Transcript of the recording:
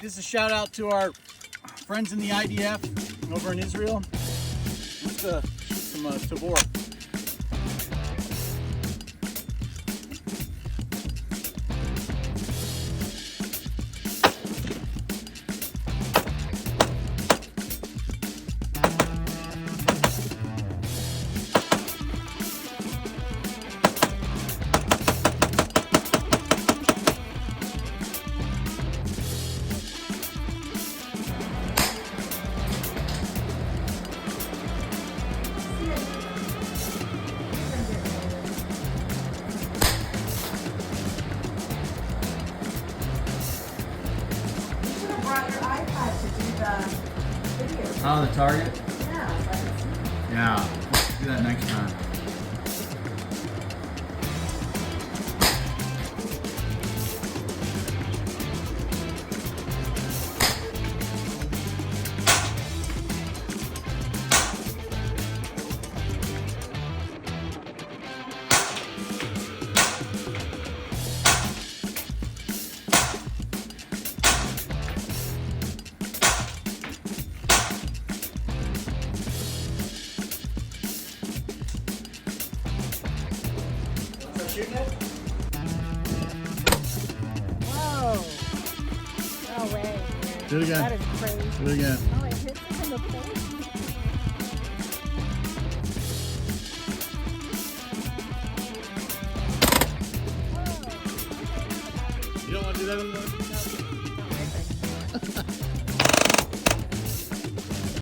This is a shout out to our friends in the IDF over in Israel. Let's shoot some Tavor. Brought your iPad to do the video. On the target? Yeah, so I can see. Yeah, let's do that next time. Whoa. No way. Do it again. That is crazy. Do it again. Oh, it hits him in the face. You don't want to do that anymore?